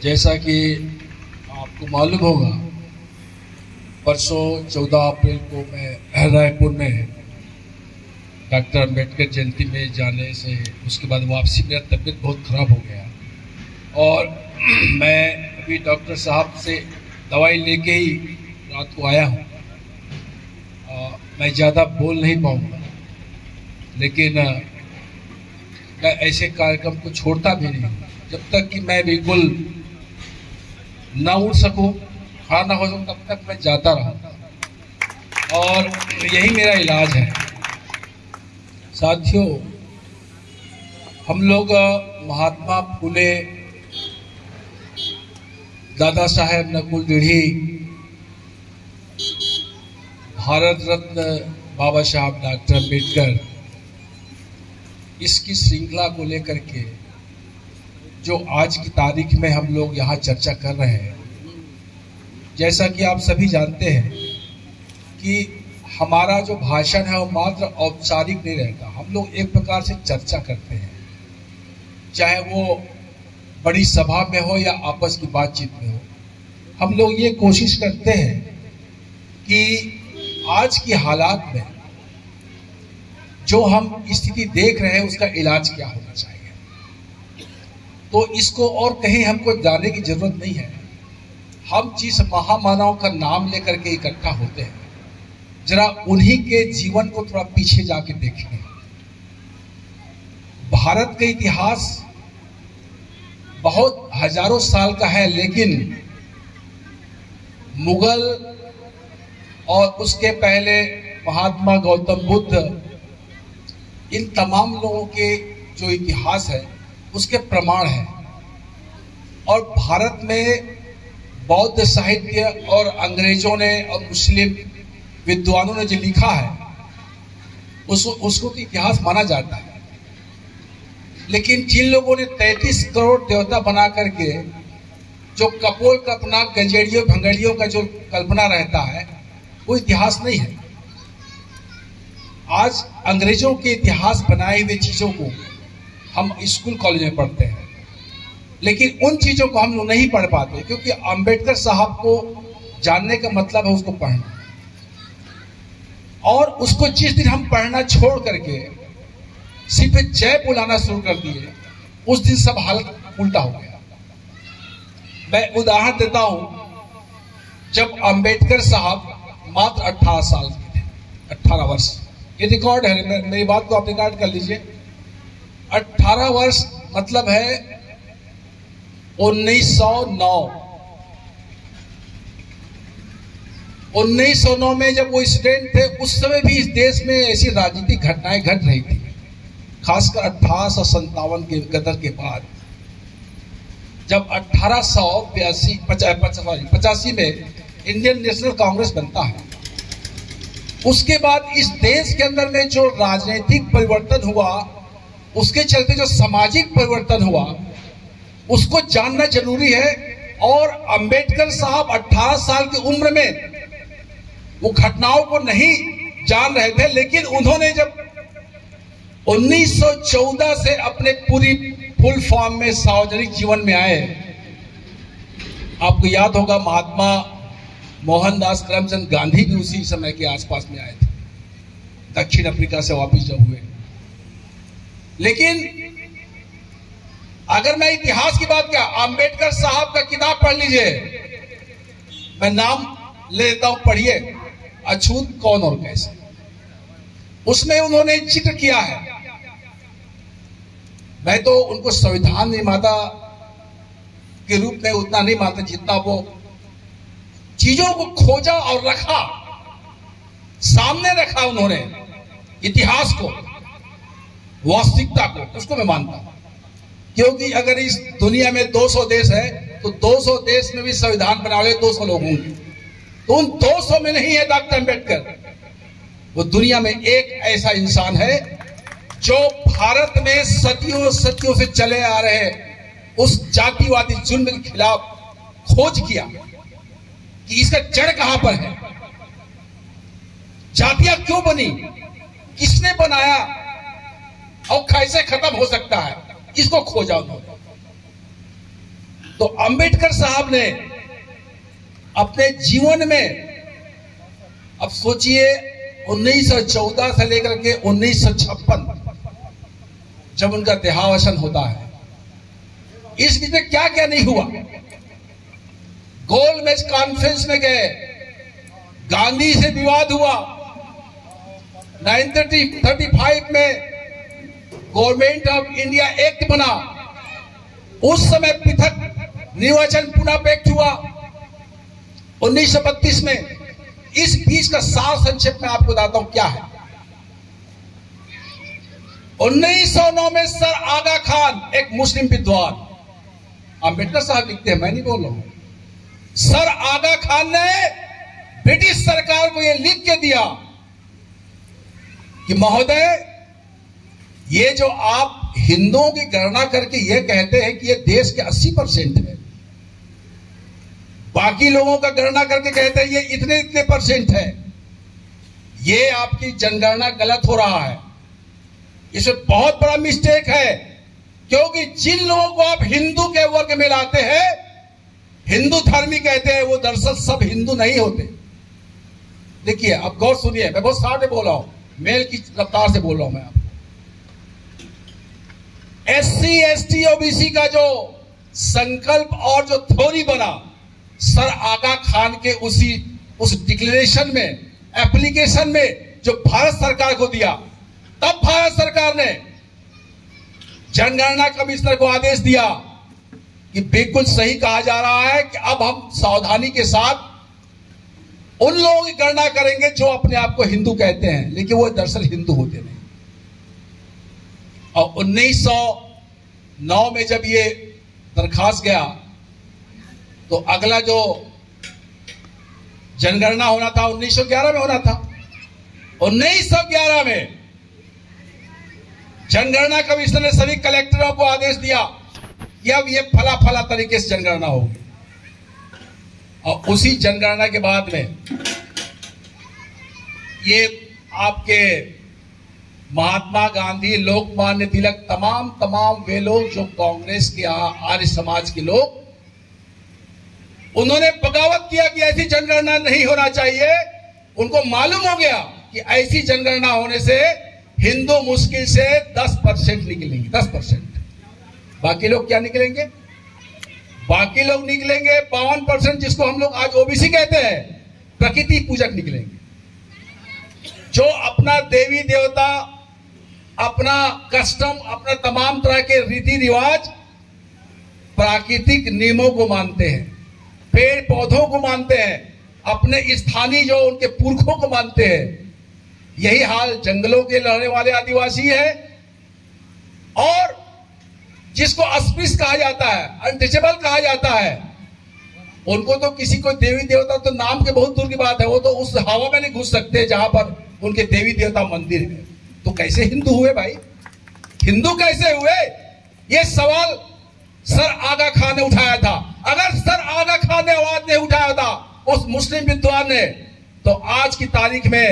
जैसा कि आपको मालूम होगा, परसों 14 अप्रैल को मैं रायपुर में डॉक्टर अंबेडकर जयंती में जाने से उसके बाद वापसी मेरा तबीयत बहुत ख़राब हो गया और मैं अभी डॉक्टर साहब से दवाई लेके ही रात को आया हूँ। मैं ज़्यादा बोल नहीं पाऊँगा, लेकिन मैं ऐसे कार्यक्रम को छोड़ता भी नहीं जब तक कि मैं बिल्कुल ना उठ सकूं, खड़ा ना हो सकूं, तब तक मैं जाता रहूं और यही मेरा इलाज है। साथियों, हम लोग महात्मा फुले, दादा साहेब नकुलडीही, भारत रत्न बाबा साहब डॉक्टर अम्बेडकर, इसकी श्रृंखला को लेकर के जो आज की तारीख में हम लोग यहाँ चर्चा कर रहे हैं, जैसा कि आप सभी जानते हैं कि हमारा जो भाषण है वो मात्र औपचारिक नहीं रहता। हम लोग एक प्रकार से चर्चा करते हैं, चाहे वो बड़ी सभा में हो या आपस की बातचीत में हो। हम लोग ये कोशिश करते हैं कि आज की हालात में जो हम स्थिति देख रहे हैं उसका इलाज क्या होना चाहिए। तो इसको और कहीं हमको जाने की जरूरत नहीं है। हम जिस महामानव का नाम लेकर के इकट्ठा होते हैं, जरा उन्हीं के जीवन को थोड़ा पीछे जाके देखें। भारत का इतिहास बहुत हजारों साल का है, लेकिन मुगल और उसके पहले महात्मा गौतम बुद्ध, इन तमाम लोगों के जो इतिहास है उसके प्रमाण है। और भारत में बौद्ध साहित्य और अंग्रेजों ने और मुस्लिम विद्वानों ने जो लिखा है उसको तो इतिहास माना जाता है। लेकिन जिन लोगों ने 33 करोड़ देवता बना करके जो कपोल कल्पना, गंजेड़ियों भंगड़ियों का जो कल्पना रहता है, वो इतिहास नहीं है। आज अंग्रेजों के इतिहास बनाए हुए चीजों को हम स्कूल कॉलेज में पढ़ते हैं, लेकिन उन चीजों को हम लोग नहीं पढ़ पाते, क्योंकि अंबेडकर साहब को जानने का मतलब है उसको पढ़ना। और उसको जिस दिन हम पढ़ना छोड़ करके सिर्फ जय बुलाना शुरू कर दिए, उस दिन सब हालत उल्टा हो गया। मैं उदाहरण देता हूं, जब अंबेडकर साहब मात्र 18 साल के थे, 18 वर्ष, ये रिकॉर्ड है, मेरी बात को आप रिकॉर्ड कर लीजिए। 18 वर्ष मतलब है 1909। 1909 में जब वो स्टूडेंट थे, उस समय भी इस देश में ऐसी राजनीतिक घटनाएं घट रही थी, खासकर 1857 के गदर के बाद। जब 1885 में इंडियन नेशनल कांग्रेस बनता है, उसके बाद इस देश के अंदर में जो राजनीतिक परिवर्तन हुआ, उसके चलते जो सामाजिक परिवर्तन हुआ, उसको जानना जरूरी है। और अंबेडकर साहब 18 साल की उम्र में वो घटनाओं को नहीं जान रहे थे, लेकिन उन्होंने जब 1914 से अपने पूरी फुल फॉर्म में सार्वजनिक जीवन में आए, आपको याद होगा महात्मा मोहनदास करमचंद गांधी भी उसी समय के आसपास में आए थे, दक्षिण अफ्रीका से वापस जब हुए। लेकिन अगर मैं इतिहास की बात किया, अंबेडकर साहब का किताब पढ़ लीजिए, मैं नाम ले लेता हूं, पढ़िए, अछूत कौन और कैसे। उसमें उन्होंने जिक्र किया है, मैं तो उनको संविधान निर्माता के रूप में उतना नहीं मानता जितना वो चीजों को खोजा और रखा, सामने रखा उन्होंने, इतिहास को, वास्तविकता को, उसको मैं मानता हूं। क्योंकि अगर इस दुनिया में 200 देश है तो 200 देश में भी संविधान बना हुए 200 लोग होंगे, तो उन 200 में नहीं है डॉक्टर अम्बेडकर। वो दुनिया में एक ऐसा इंसान है जो भारत में सदियों सदियों से चले आ रहे उस जातिवादी जुल्म के खिलाफ खोज किया कि इसका जड़ कहां पर है, जातियां क्यों बनी, किसने बनाया और कैसे खत्म हो सकता है, इसको खोजा उन्होंने। तो अंबेडकर साहब ने अपने जीवन में, अब सोचिए 1914 से लेकर के 1956 जब उनका देहावसान होता है, इस बीच में क्या क्या नहीं हुआ। गोलमेज कॉन्फ्रेंस में गए, गांधी से विवाद हुआ, 1935 में गवर्नमेंट ऑफ इंडिया एक्ट बना, उस समय पृथक निर्वाचन पुनः पैक्ट हुआ 1932 में। इस बीच का सार संक्षेप में आपको बताता हूं क्या है। 1909 में सर आगा खान, एक मुस्लिम विद्वान, अंबेडकर साहब लिखते हैं, मैं नहीं बोल रहा हूं, सर आगा खान ने ब्रिटिश सरकार को यह लिख के दिया कि महोदय, ये जो आप हिंदुओं की गणना करके ये कहते हैं कि ये देश के 80% है, बाकी लोगों का गणना करके कहते हैं ये इतने इतने % है, ये आपकी जनगणना गलत हो रहा है, इसमें बहुत बड़ा मिस्टेक है। क्योंकि जिन लोगों को आप हिंदू के वर्ग में लाते हैं, हिंदू धर्मी कहते हैं, वो दरअसल सब हिंदू नहीं होते। देखिए, अब गौर सुनिए, मैं बहुत सारे बोल रहा हूं, मेल की रफ्तार से बोल रहा हूं मैं आपको। SC ST OBC का जो संकल्प और जो थ्योरी बना, सर आगा खान के उस डिक्लेरेशन में, एप्लीकेशन में जो भारत सरकार को दिया, तब भारत सरकार ने जनगणना कमिश्नर को आदेश दिया कि बिल्कुल सही कहा जा रहा है कि अब हम सावधानी के साथ उन लोगों की गणना करेंगे जो अपने आप को हिंदू कहते हैं, लेकिन वो दरअसल हिंदू होते नहीं। और 1909 में जब ये दरखास्त गया, तो अगला जो जनगणना होना था 1911 में होना था। 1911 में जनगणना कमिश्नर ने सभी कलेक्टरों को आदेश दिया कि अब ये फला फला तरीके से जनगणना होगी। और उसी जनगणना के बाद में ये आपके महात्मा गांधी, लोकमान्य तिलक, तमाम वे लोग जो कांग्रेस के आर्य समाज के लोग, उन्होंने बगावत किया कि ऐसी जनगणना नहीं होना चाहिए। उनको मालूम हो गया कि ऐसी जनगणना होने से हिंदू मुश्किल से 10% निकलेंगे, 10%। बाकी लोग क्या निकलेंगे? बाकी लोग निकलेंगे 52%, जिसको हम लोग आज ओबीसी कहते हैं, प्रकृति पूजक निकलेंगे, जो अपना देवी देवता, अपना कस्टम, अपना तमाम तरह के रीति रिवाज, प्राकृतिक नियमों को मानते हैं, पेड़ पौधों को मानते हैं, अपने स्थानीय जो उनके पुरखों को मानते हैं। यही हाल जंगलों के रहने वाले आदिवासी है, और जिसको अस्पृश्य कहा जाता है, अनटचेबल कहा जाता है, उनको तो किसी को देवी देवता तो नाम के बहुत दूर की बात है, वो तो उस हवा में नहीं घुस सकते जहां पर उनके देवी देवता मंदिर है। तो कैसे हिंदू हुए भाई? हिंदू कैसे हुए? ये सवाल सर आगा खान ने उठाया था। अगर सर आगा खान ने आवाज नहीं उठाया था, उस मुस्लिम विद्वान ने, तो आज की तारीख में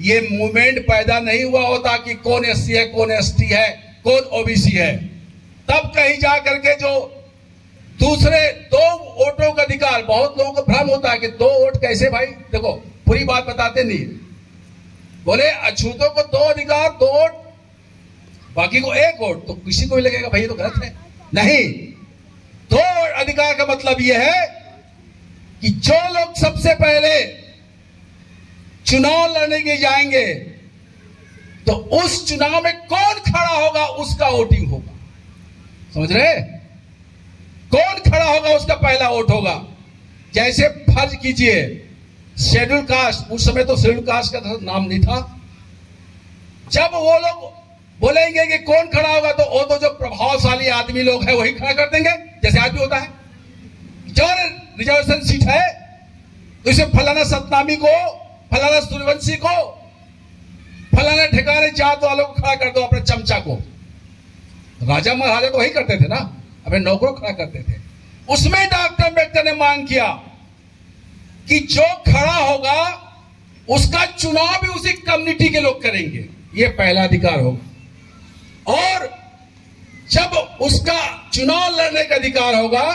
ये मूवमेंट पैदा नहीं हुआ होता कि कौन SC है, कौन ST है, कौन OBC है। तब कहीं जाकर के जो दूसरे 2 वोटों का अधिकार, बहुत लोगों को भ्रम होता है कि 2 वोट कैसे भाई? देखो, पूरी बात बताते नहीं, बोले अछूतों को 2 अधिकार, 2 वोट, बाकी को 1 वोट, तो किसी को भी लगेगा भाई ये तो गलत है। नहीं, 2 अधिकार का मतलब यह है कि जो लोग सबसे पहले चुनाव लड़ने के जाएंगे, तो उस चुनाव में कौन खड़ा होगा उसका वोटिंग होगा। समझ रहे? कौन खड़ा होगा उसका पहला वोट होगा। जैसे फर्ज कीजिए शेड्यूल कास्ट, उस समय तो शेड्यूल कास्ट का नाम नहीं था, जब वो लोग बोलेंगे कि कौन खड़ा होगा, तो वो तो जो प्रभावशाली आदमी लोग हैं वही खड़ा कर देंगे, जैसे आज भी होता है। जो रिजर्वेशन सीट है तो इसे फलाना सतनामी को, फलाना सूर्यवंशी को, फलाना ठिकाने जात वालों को खड़ा कर दो, अपने चमचा को। राजा महाराजा तो वही करते थे ना, अपने नौकरों को खड़ा करते थे। उसमें डॉक्टर अम्बेडकर ने मांग किया कि जो खड़ा होगा उसका चुनाव भी उसी कम्युनिटी के लोग करेंगे, ये पहला अधिकार होगा। और जब उसका चुनाव लड़ने का अधिकार होगा,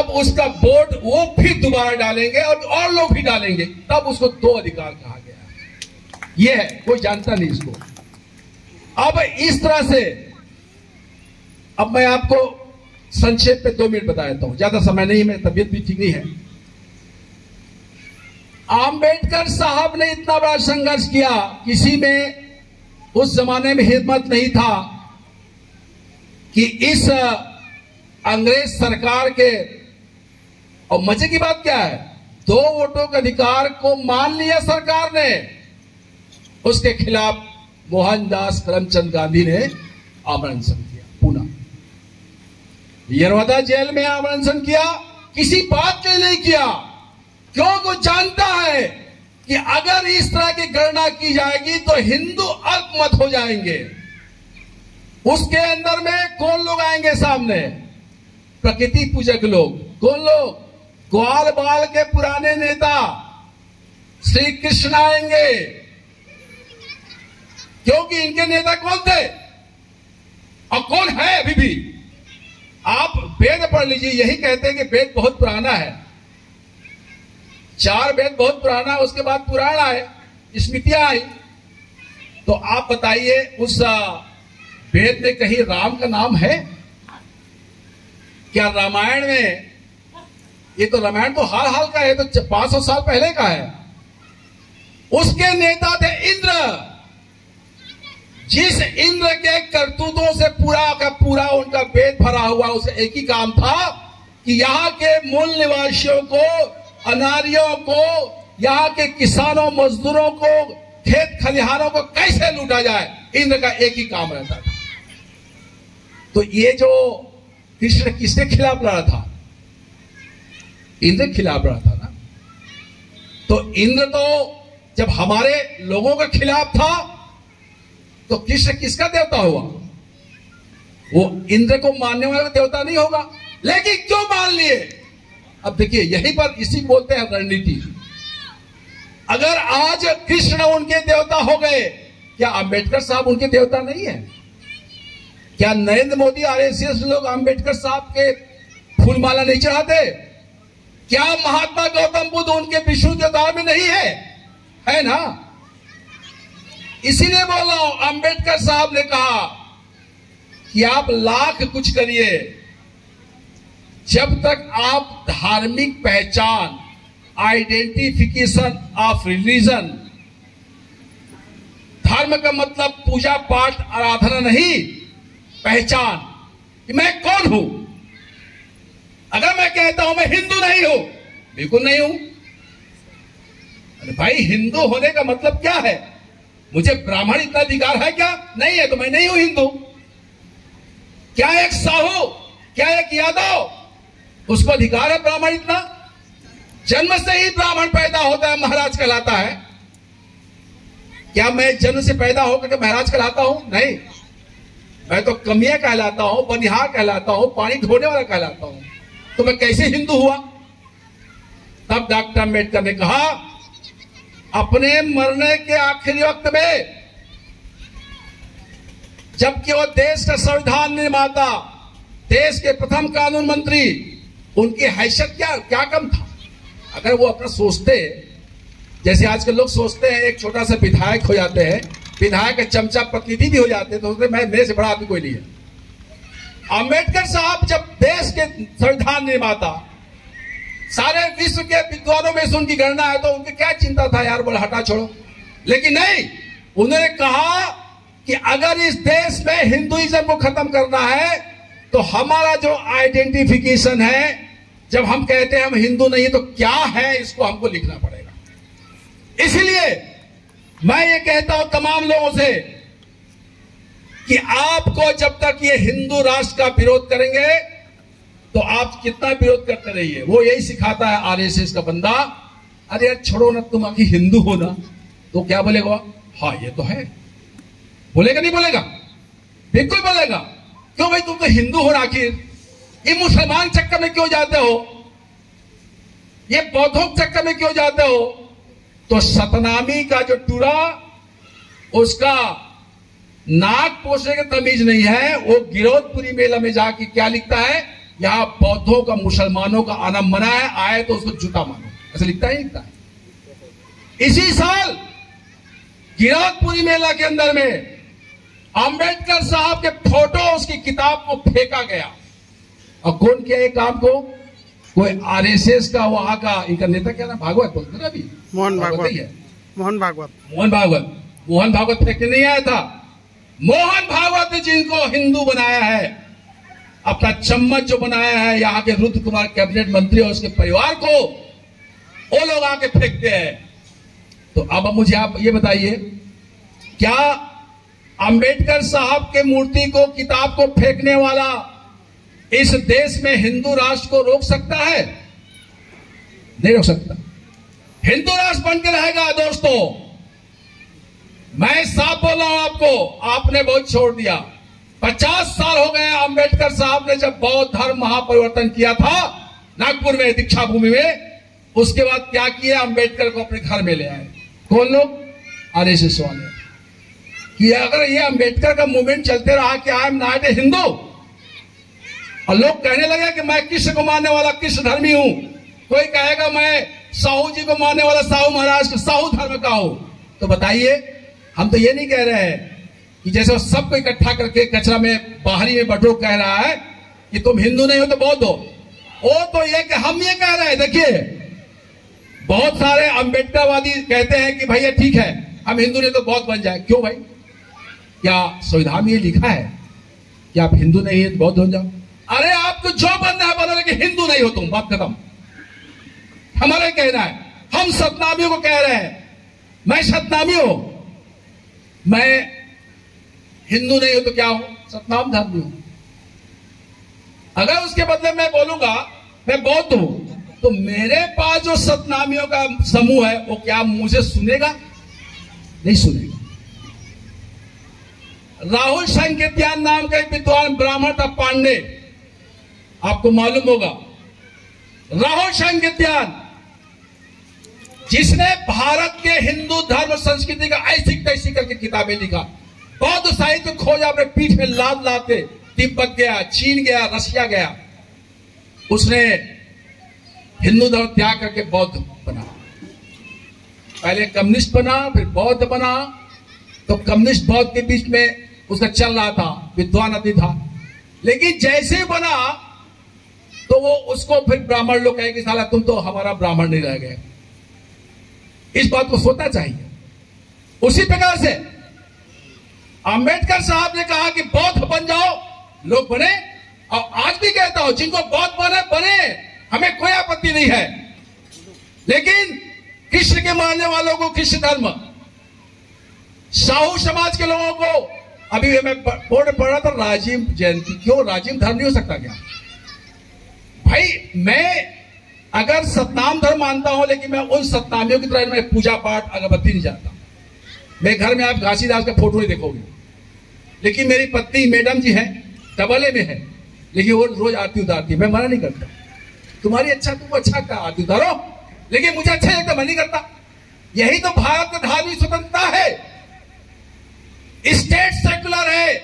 तब उसका बोर्ड वो फिर दोबारा डालेंगे और लोग भी डालेंगे, तब उसको 2 अधिकार कहा गया। ये है, कोई जानता नहीं इसको। अब इस तरह से अब मैं आपको संक्षेप में 2 मिनट बता देता हूं, ज्यादा समय नहीं, मेरी तबीयत भी ठीक नहीं है। आंबेडकर साहब ने इतना बड़ा संघर्ष किया, किसी में उस जमाने में हिम्मत नहीं था कि इस अंग्रेज सरकार के, और मजे की बात क्या है, 2 वोटों के अधिकार को मान लिया सरकार ने, उसके खिलाफ मोहनदास करमचंद गांधी ने आमरण किया, पूना यरवदा जेल में आमरण किया, किसी बात के लिए नहीं किया, क्योंकि वो जानता है कि अगर इस तरह की गणना की जाएगी तो हिंदू अल्पमत हो जाएंगे। उसके अंदर में कौन लोग आएंगे सामने? प्रकृति पूजक लोग। कौन लोग? ग्वाल बाल के पुराने नेता श्री कृष्ण आएंगे, क्योंकि इनके नेता कौन थे और कौन है अभी भी। आप वेद पढ़ लीजिए, यही कहते हैं कि वेद बहुत पुराना है, 4 वेद बहुत पुराना है, उसके बाद पुराण आए, स्मृतियां आई। तो आप बताइए उस वेद में कहीं राम का नाम है क्या? रामायण में, ये तो रामायण तो हाल का है, तो 500 साल पहले का है। उसके नेता थे इंद्र, जिस इंद्र के करतूतों से पूरा का पूरा उनका पेट भरा हुआ, उसे एक ही काम था कि यहां के मूल निवासियों को, अनारियों को, यहां के किसानों मजदूरों को, खेत खलिहानों को कैसे लूटा जाए, इंद्र का एक ही काम रहता था। तो ये जो कृष्ण किसके खिलाफ लड़ा था? इंद्र के खिलाफ लड़ा था ना। तो इंद्र तो जब हमारे लोगों के खिलाफ था तो कृष्ण किसका देवता हुआ? वो इंद्र को मानने वाला देवता नहीं होगा। लेकिन क्यों मान लिए? अब देखिए, यहीं पर इसी बोलते हैं रणनीति। अगर आज कृष्ण उनके देवता हो गए, क्या अंबेडकर साहब उनके देवता नहीं है? क्या नरेंद्र मोदी आरएसएस लोग अंबेडकर साहब के फूलमाला नहीं चढ़ाते? क्या महात्मा गौतम बुद्ध उनके विष्णु देवता में नहीं है ना? इसीलिए बोल रहा हूं, अंबेडकर साहब ने कहा कि आप लाख कुछ करिए, जब तक आप धार्मिक पहचान, आइडेंटिफिकेशन ऑफ रिलीजन, धर्म का मतलब पूजा पाठ आराधना नहीं, पहचान कि मैं कौन हूं। अगर मैं कहता हूं मैं हिंदू नहीं हूं, बिल्कुल नहीं हूं। अरे भाई, हिंदू होने का मतलब क्या है? मुझे ब्राह्मण इतना अधिकार है क्या? नहीं है, तो मैं नहीं हूं हिंदू। क्या एक साहू, क्या एक यादव, उसको अधिकार है ब्राह्मण इतना? जन्म से ही ब्राह्मण पैदा होता है, महाराज कहलाता है। क्या मैं जन्म से पैदा होकर के महाराज कहलाता हूं? नहीं, मैं तो कमिया कहलाता हूं, बनिहार कहलाता हूं, पानी ढोने वाला कहलाता हूं। तो मैं कैसे हिंदू हुआ? तब डॉक्टर अम्बेडकर ने कहा, अपने मरने के आखिरी वक्त में, जबकि वो देश का संविधान निर्माता, देश के प्रथम कानून मंत्री, उनकी हैसियत क्या कम था? अगर वो अपना सोचते, जैसे आजकल लोग सोचते हैं, एक छोटा सा विधायक हो जाते हैं, विधायक का चमचा प्रतिनिधि भी हो जाते हैं, तो सोचते मैं, मेरे से बड़ा आदमी कोई नहीं है। अंबेडकर साहब जब देश के संविधान निर्माता, सारे विश्व के विद्वानों में से उनकी गणना है, तो उनकी क्या चिंता था यार, बोले हटा छोड़ो। लेकिन नहीं, उन्होंने कहा कि अगर इस देश में हिंदुइज्म को खत्म करना है तो हमारा जो आइडेंटिफिकेशन है, जब हम कहते हैं हम हिंदू नहीं है, तो क्या है, इसको हमको लिखना पड़ेगा। इसलिए मैं ये कहता हूं तमाम लोगों से कि आपको जब तक ये हिंदू राष्ट्र का विरोध करेंगे तो आप कितना विरोध करते रहिए। वो यही सिखाता है आरएसएस का बंदा, अरे यार छोड़ो ना, तुम आखिर हिंदू हो ना, तो क्या बोलेगा? हाँ ये तो है। बोलेगा नहीं बोलेगा? बिल्कुल बोलेगा। क्यों भाई, तुम तो हिंदू हो, आखिर ये मुसलमान चक्कर में क्यों जाते हो, ये बौद्धों चक्कर में क्यों जाते हो? तो सतनामी का जो टूरा, उसका नाक पोछने की तमीज नहीं है। वो गिरौदपुरी मेला में जाके क्या लिखता है, यहां बौद्धों का, मुसलमानों का आना मना है, आए तो उसको झूठा मानो। ऐसा लिखता है, लिखता है। इसी साल किरातपुरी मेला के अंदर में अंबेडकर साहब के फोटो, उसकी किताब को फेंका गया। और कौन किया ये काम को? कोई आरएसएस का, वहां का इनका नेता, क्या नाम, भागवत बोलते ना, अभी मोहन भागवत है। मोहन भागवत फेंकने नहीं आया था। मोहन भागवत ने जिनको हिंदू बनाया है, अपना चम्मच जो बनाया है, यहाँ के रुद्र कुमार कैबिनेट मंत्री और उसके परिवार को, वो लोग आके फेंकते हैं। तो अब मुझे आप ये बताइए, क्या अंबेडकर साहब के मूर्ति को, किताब को फेंकने वाला इस देश में हिंदू राष्ट्र को रोक सकता है? नहीं रोक सकता। हिंदू राष्ट्र बन के रहेगा। दोस्तों, मैं साफ बोल रहा हूं आपको, आपने बहुत छोड़ दिया। 50 साल हो गए अंबेडकर साहब ने जब बौद्ध धर्म महापरिवर्तन किया था नागपुर में, दीक्षा भूमि में, उसके बाद क्या किया? अंबेडकर को अपने घर में ले आए। कौन लोग? आरएसएस वाले। कि अगर ये अंबेडकर का मूवमेंट चलते रहा कि आई एम नॉट ए हिंदू, और लोग कहने लगे कि मैं कृष्ण को मानने वाला कृष्ण धर्मी हूं, कोई कहेगा मैं साहू जी को मानने वाला साहू महाराज के साहू धर्म का हूं, तो बताइए, हम तो ये नहीं कह रहे हैं कि जैसे वो सबको इकट्ठा करके कचरा में बाहरी में बटो कह रहा है कि तुम हिंदू नहीं हो तो बौद्ध हो। वो तो ये कि हम ये कह रहे हैं, देखिए बहुत सारे अंबेडकरवादी कहते हैं कि भैया ठीक है, हम हिंदू नहीं तो बौद्ध बन जाए। क्यों भाई? क्या संविधान में ये लिखा है कि आप हिंदू नहीं है तो बौद्ध हो जाओ? अरे आपको जो बनना है बनो, लेकिन हिंदू नहीं हो तुम, बात खत्म। हमारा कहना है, हम सतनामियों को कह रहे हैं, मैं सतनामी हूं, मैं हिंदू नहीं हूं तो क्या हूं? सतनाम धर्मी हूं। अगर उसके बदले मैं बोलूंगा मैं बौद्ध हूं, तो मेरे पास जो सतनामियों का समूह है वो क्या मुझे सुनेगा? नहीं सुनेगा। राहुल संकेतियान नाम का एक विद्वान ब्राह्मण था, पांडे, आपको मालूम होगा। राहुल संकेतियान, जिसने भारत के हिंदू धर्म संस्कृति का ऐसी तैसी करके किताबें लिखा, बौद्ध साहित्य खोज अपने पीठ में लाद लाते, तिब्बत गया, चीन गया, रशिया गया, उसने हिंदू धर्म त्याग करके बौद्ध बना। पहले कम्युनिस्ट बना, फिर बौद्ध बना। तो कम्युनिस्ट बौद्ध के बीच में उसका चल रहा था, विद्वान आदि था, लेकिन जैसे बना तो वो उसको फिर ब्राह्मण लोग कहे कि साला तुम तो हमारा ब्राह्मण नहीं रह गए। इस बात को सोचना चाहिए। उसी प्रकार से अंबेडकर साहब ने कहा कि बौद्ध बन जाओ, लोग बने, और आज भी कहता हूं जिनको बौद्ध बने बने, हमें कोई आपत्ति नहीं है, लेकिन कृष्ण के मानने वालों को कृष्ण धर्म, साहू समाज के लोगों को, अभी मैं बोर्ड पढ़ रहा था राजीव जयंती, क्यों राजीव धर्म नहीं हो सकता क्या? भाई मैं अगर सतनाम धर्म मानता हूं, लेकिन मैं उन सतनामियों की तरह मैं पूजा पाठ अगरबत्ती नहीं जाता। मेरे घर में आप घासीदास का फोटो नहीं देखोगे, लेकिन मेरी पत्नी मैडम जी हैं, तबले में है, लेकिन वो रोज आरती उतारती है। मैं मना नहीं करता, तुम्हारी अच्छा, तुम अच्छा का आरती उतारो, लेकिन मुझे अच्छा लगता, मैं नहीं करता। यही तो भारत में धार्मिक स्वतंत्रता है। स्टेट सेकुलर है।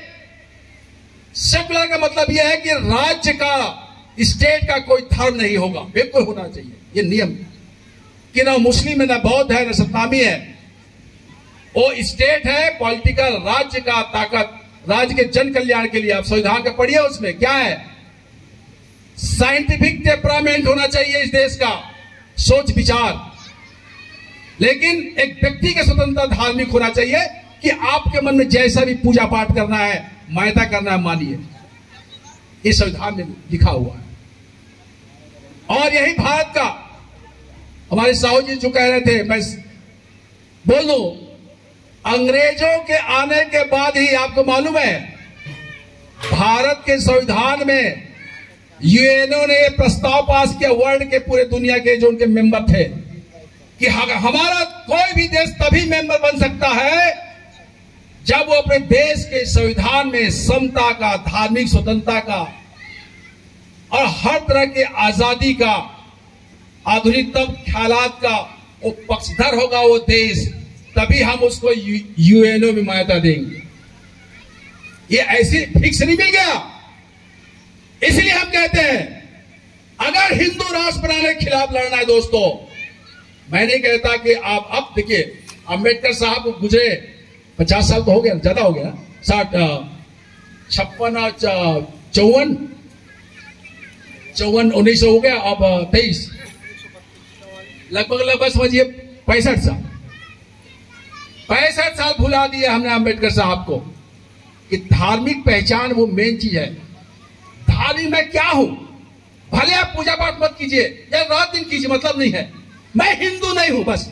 सेकुलर का मतलब यह है कि राज्य का, स्टेट का कोई धर्म नहीं होगा, बिल्कुल होना चाहिए, ये नियम, कि ना मुस्लिम है, ना बौद्ध है, ना सतनामी है, वो स्टेट है, पॉलिटिकल, राज्य का ताकत, राज्य के जन कल्याण के लिए। आप संविधान का पढ़िए, उसमें क्या है? साइंटिफिक टेम्परामेंट होना चाहिए इस देश का, सोच विचार, लेकिन एक व्यक्ति की स्वतंत्रता धार्मिक होना चाहिए कि आपके मन में जैसा भी पूजा पाठ करना है, मान्यता करना है, मानिए। इस संविधान में लिखा हुआ है। और यही भारत का, हमारे साहू जी जो कह रहे थे, मैं बोल दूं, अंग्रेजों के आने के बाद ही आपको मालूम है भारत के संविधान में यूएनओ ने प्रस्ताव पास किया, वर्ल्ड के पूरे दुनिया के जो उनके मेंबर थे, कि हमारा कोई भी देश तभी मेंबर बन सकता है जब वो अपने देश के संविधान में समता का, धार्मिक स्वतंत्रता का और हर तरह के आजादी का, आधुनिकतम ख्यालात का वो पक्षधर होगा वो देश, तभी हम उसको यूएनओ में मान्यता देंगे। ये ऐसे फिक्स नहीं मिल गया, इसलिए हम कहते हैं अगर हिंदू राष्ट्र बनाने के खिलाफ लड़ना है दोस्तों, मैं नहीं कहता कि आप अब देखिए अंबेडकर साहब गुजरे 50 साल तो हो गया, ज्यादा हो गया, 56 54 1900 हो गया, अब 23 लगभग समझिए 65 साल भुला दिए हमने अंबेडकर साहब को कि धार्मिक पहचान वो मेन चीज है। धार्मिक मैं क्या हूं, भले आप पूजा पाठ मत कीजिए या रात दिन कीजिए, मतलब नहीं है, मैं हिंदू नहीं हूं बस।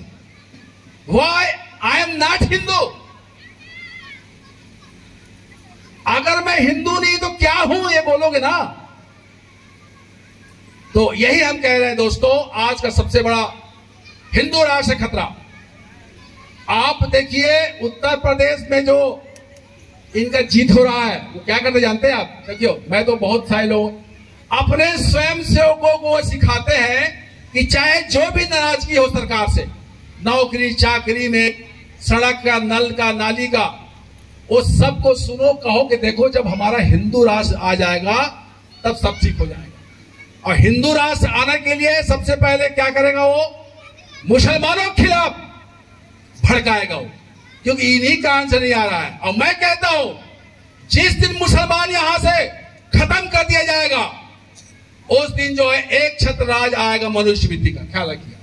Why I am not Hindu. अगर मैं हिंदू नहीं तो क्या हूं ये बोलोगे ना। तो यही हम कह रहे हैं दोस्तों, आज का सबसे बड़ा हिंदू राष्ट्र खतरा। आप देखिए उत्तर प्रदेश में जो इनका जीत हो रहा है वो क्या करते जानते हैं आप? देखियो, मैं तो बहुत सारे लोग अपने स्वयं सेवकों को सिखाते हैं कि चाहे जो भी नाराजगी हो सरकार से, नौकरी चाकरी में, सड़क का, नल का, नाली का, वो सबको सुनो, कहो कि देखो जब हमारा हिंदू राष्ट्र आ जाएगा तब सब ठीक हो जाएगा। और हिंदू राष्ट्र आने के लिए सबसे पहले क्या करेगा वो? मुसलमानों के खिलाफ भड़काएगा वो, क्योंकि इन्हीं कारण से नहीं आ रहा है। और मैं कहता हूं जिस दिन मुसलमान यहां से खत्म कर दिया जाएगा उस दिन जो है एक छत्र राज आएगा मनुष्यवृत्ति का, ख्याल रखिए।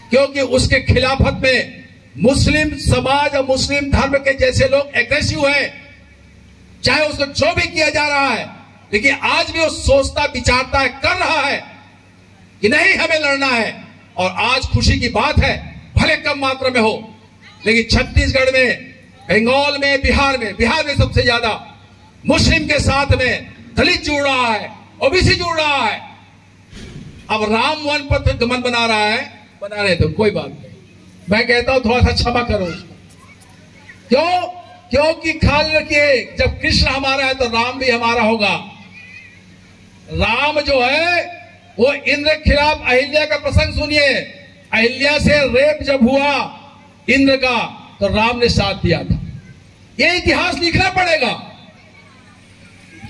क्योंकि उसके खिलाफत में मुस्लिम समाज और मुस्लिम धर्म के जैसे लोग एग्रेसिव है, चाहे उसको जो भी किया जा रहा है, लेकिन आज भी वो सोचता विचारता है, कर रहा है कि नहीं हमें लड़ना है। और आज खुशी की बात है, भले कम मात्रा में हो, लेकिन छत्तीसगढ़ में, बंगाल में, बिहार में सबसे ज्यादा मुस्लिम के साथ में दलित जुड़ रहा है, ओबीसी जुड़ रहा है। अब राम वन पत्र गमन बना रहा है, बना रहे तो कोई बात नहीं, मैं कहता हूं थोड़ा सा क्षमा करो उसको। क्यों? क्योंकि ख्याल रखिए जब कृष्ण हमारा है तो राम भी हमारा होगा। राम जो है वो इंद्र के खिलाफ अहिल्या का प्रसंग सुनिए। अहिल्या से रेप जब हुआ इंद्र का तो राम ने साथ दिया था। ये इतिहास लिखना पड़ेगा।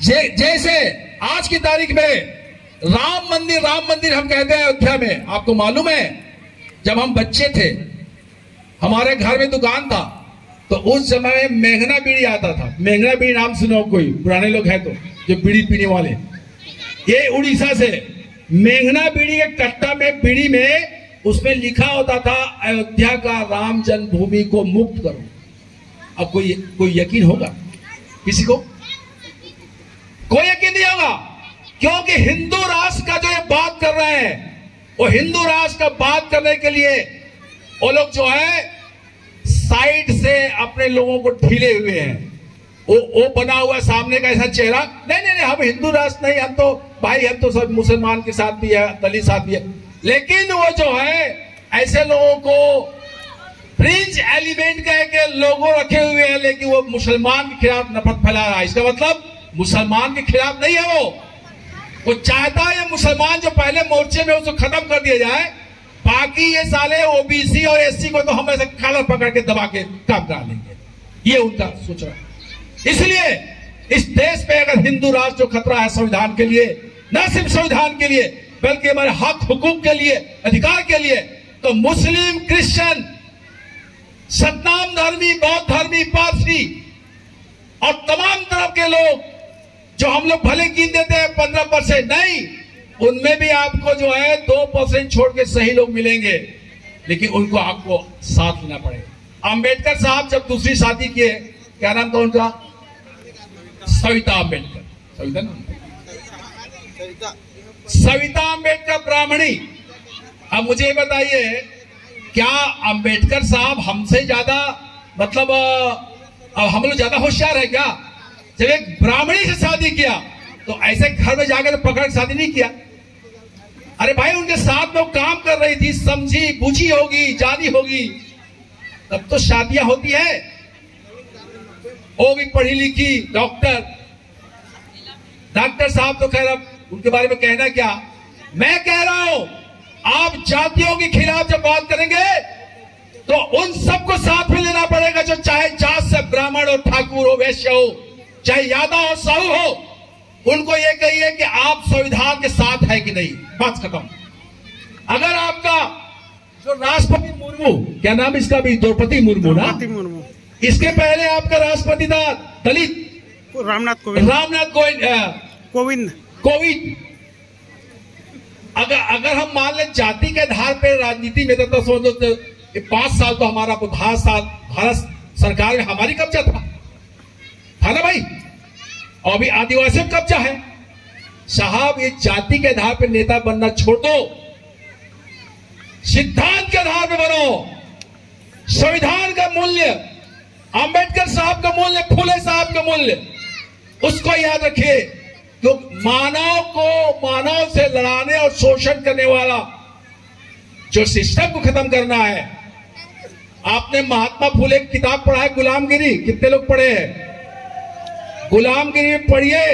जैसे आज की तारीख में राम मंदिर हम कहते हैं अयोध्या में। आपको मालूम है जब हम बच्चे थे, हमारे घर में दुकान था, तो उस समय में मेघना बीड़ी आता था। मेघना बीड़ी नाम सुनो कोई पुराने लोग हैं तो, जो बीड़ी पीने वाले, ये उड़ीसा से मेघना बीड़ी के कट्टा में, बीड़ी में उसमें लिखा होता था अयोध्या का राम जन्मभूमि को मुक्त करो। अब कोई यकीन होगा किसी को? कोई यकीन नहीं होगा, क्योंकि हिंदू राष्ट्र का जो ये बात कर रहे हैं, वो हिंदू राष्ट्र का बात करने के लिए वो लोग जो है साइड से अपने लोगों को ढीले हुए हैं। वो बना हुआ सामने का ऐसा चेहरा, नहीं हम हिंदू राष्ट्र नहीं, हम तो भाई, हम तो सब मुसलमान के साथ भी है, दलित साथ भी है। लेकिन वो जो है ऐसे लोगों को फ्रिंज एलिमेंट कह के लोगों रखे हुए हैं, लेकिन वो मुसलमान के खिलाफ नफरत फैला रहा है। इसका मतलब मुसलमान के खिलाफ नहीं है, वो चाहता है मुसलमान जो पहले मोर्चे में उसको खत्म कर दिया जाए, बाकी ये साले ओबीसी और एससी को तो हम ऐसे कॉलर पकड़ के दबा के काम करा लेंगे। ये उनका सोच रहा है। इसलिए इस देश पे अगर हिंदू राष्ट्र जो खतरा है संविधान के लिए, न सिर्फ संविधान के लिए बल्कि हमारे हक हुकूक के लिए, अधिकार के लिए, तो मुस्लिम, क्रिश्चियन, सतनाम धर्मी, बौद्ध धर्मी, पारसी और तमाम तरफ के लोग जो हम लोग भले गिन देते हैं 15%, नहीं, उनमें भी आपको जो है 2% छोड़ के सही लोग मिलेंगे, लेकिन उनको आपको साथ लेना पड़ेगा। अंबेडकर साहब जब दूसरी शादी किए, क्या नाम था उनका? सविता अंबेडकर। सविता अंबेडकर ब्राह्मणी। अब मुझे बताइए, क्या अंबेडकर साहब हमसे ज्यादा, मतलब हम लोग ज्यादा होशियार है क्या? जब एक ब्राह्मणी से शादी किया तो ऐसे घर में जाकर तो पकड़ शादी नहीं किया। अरे भाई, उनके साथ में काम कर रही थी, समझी बूझी होगी, जानी होगी, तब तो शादियां होती है। वो भी पढ़ी लिखी डॉक्टर साहब तो खैर, अब उनके बारे में कहना क्या। मैं कह रहा हूं, आप जातियों के खिलाफ जब बात करेंगे तो उन सबको साथ में लेना पड़ेगा, जो चाहे जात से ब्राह्मण हो, ठाकुर हो, वैश्य हो, चाहे यादव हो, साहू हो, उनको ये कहिए कि आप संविधान के साथ है कि नहीं, बस खत्म। अगर आपका जो राष्ट्रपति मुर्मू, क्या नाम इसका भी, द्रौपदी मुर्मू ना, इसके पहले आपका राष्ट्रपति था दलित रामनाथ कोविंद। अगर हम मान लें जाति के आधार पर राजनीति में तो समझ लो 5 साल तो हमारा भारत सरकार में हमारी कब्जा था ना भाई, और अभी आदिवासियों का कब्जा है। साहब ये जाति के आधार पर नेता बनना छोड़ दो, सिद्धांत के आधार पर बनो। संविधान का मूल्य, अंबेडकर साहब का मूल्य, फुले साहब का मूल्य, उसको याद रखिए। तो मानव को मानव से लड़ाने और शोषण करने वाला जो सिस्टम को खत्म करना है। आपने महात्मा फुले की किताब पढ़ा है गुलामगिरी, कितने लोग पढ़े हैं? गुलामगिरी पढ़िए,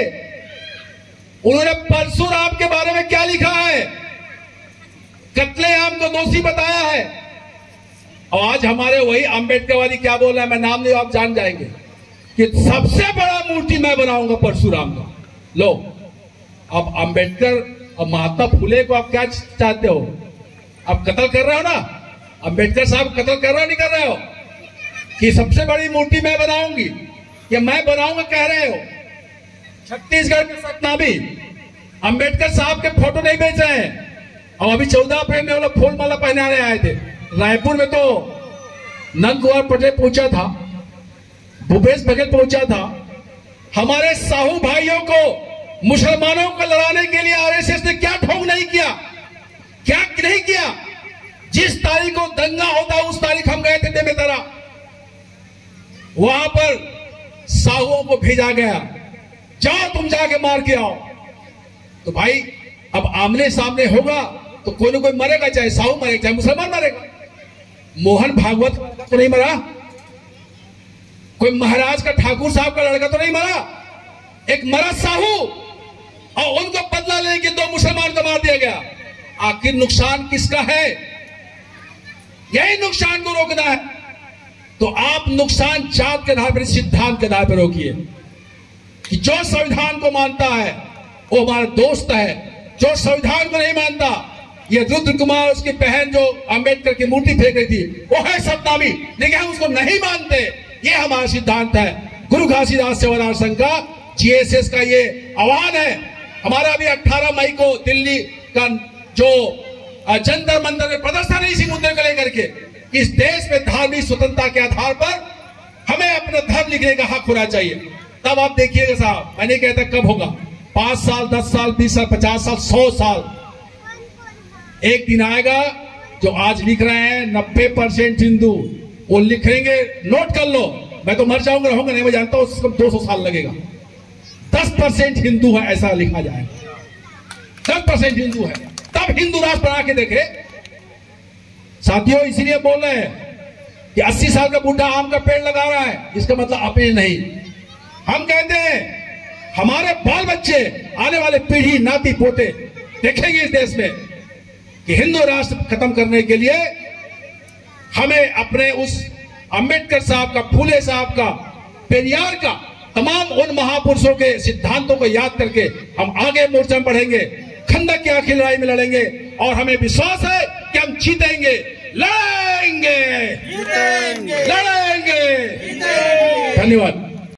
उन्होंने परशुराम के बारे में क्या लिखा है, कत्लेआम को दोषी बताया है। और आज हमारे वही अंबेडकरवादी क्या बोल रहा है, मैं नाम नहीं, आप जान जाएंगे कि सबसे बड़ा मूर्ति मैं बनाऊंगा परशुराम का। लो, अब अंबेडकर और महात्मा फुले को आप क्या चाहते हो? आप कत्ल कर रहे हो ना, अंबेडकर साहब कत्ल कर रहे हो, नहीं कर रहे हो? कि सबसे बड़ी मूर्ति मैं बनाऊंगी, ये मैं बनाऊंगा कह रहे हो। छत्तीसगढ़ के सतना भी अंबेडकर साहब के फोटो नहीं बेच रहे हैं, और अभी 14 अप्रैल में वो लोग फूल माला पहनाने आए थे। रायपुर में तो नंद कुमार पटेल पहुंचा था, भूपेश बघेल पहुंचा था। हमारे साहू भाइयों को, मुसलमानों को लड़ाने के लिए आरएसएस ने क्या ढोंग नहीं किया, क्या नहीं किया। जिस तारीख को दंगा होता उस तारीख हम गए थे बेमेतरा, वहां पर साहुओं को भेजा गया, जाओ तुम जाके मार के आओ। तो भाई अब आमने सामने होगा तो कोई ना कोई मरेगा, चाहे साहू मरेगा चाहे मुसलमान मरेगा। मोहन भागवत तो नहीं मरा, कोई महाराज का ठाकुर साहब का लड़का तो नहीं मरा, एक मरा साहू, और उनको बदला लेने के 2 मुसलमान को मार दिया गया। आखिर नुकसान किसका है? यही नुकसान को रोकना है। तो आप नुकसान जात के आधार पर, सिद्धांत के आधार पर रोकिए कि जो संविधान को मानता है वो हमारा दोस्त है, जो संविधान को नहीं मानता, ये रुद्र कुमार उसकी बहन जो अंबेडकर की मूर्ति फेंक रही थी, वो है सत्तावी, लेकिन हम उसको नहीं मानते। ये हमारा सिद्धांत है। गुरु घासीदास सेवादार संघ का, जीएसएस का ये आह्वान है हमारा। अभी 18 मई को दिल्ली का जो जंतर मंतर में प्रदर्शन है इसी मुद्दे को लेकर के, इस देश में धार्मिक स्वतंत्रता के आधार पर हमें अपना धर्म लिखने का हक होना चाहिए। तब आप देखिएगा साहब, मैं नहीं कहता कब होगा, 5 साल, 10 साल, 20 साल, 50 साल, 100 साल, एक दिन आएगा जो आज लिख रहे हैं 90% हिंदू, वो लिखेंगे, नोट कर लो, मैं तो मर जाऊंगा, रहूंगा नहीं, मैं जानता हूं उसको 200 साल लगेगा। 10% हिंदू है ऐसा लिखा जाए, 10% हिंदू है, तब हिंदू राष्ट्र बना के देखे। साथियों, इसीलिए बोल रहे हैं कि 80 साल का बूढ़ा आम का पेड़ लगा रहा है, इसका मतलब अपने नहीं। हम कहते हैं हमारे बाल बच्चे, आने वाले पीढ़ी, नाती पोते देखेंगे इस देश में कि हिंदू राष्ट्र खत्म करने के लिए हमें अपने उस अंबेडकर साहब का, फूले साहब का, पेरियार का, तमाम उन महापुरुषों के सिद्धांतों को याद करके हम आगे मोर्चा में बढ़ेंगे, खंडक की आखिरी लड़ाई में लड़ेंगे, और हमें विश्वास है कि हम जीतेंगे, लड़ेंगे, लड़ेंगे। धन्यवाद।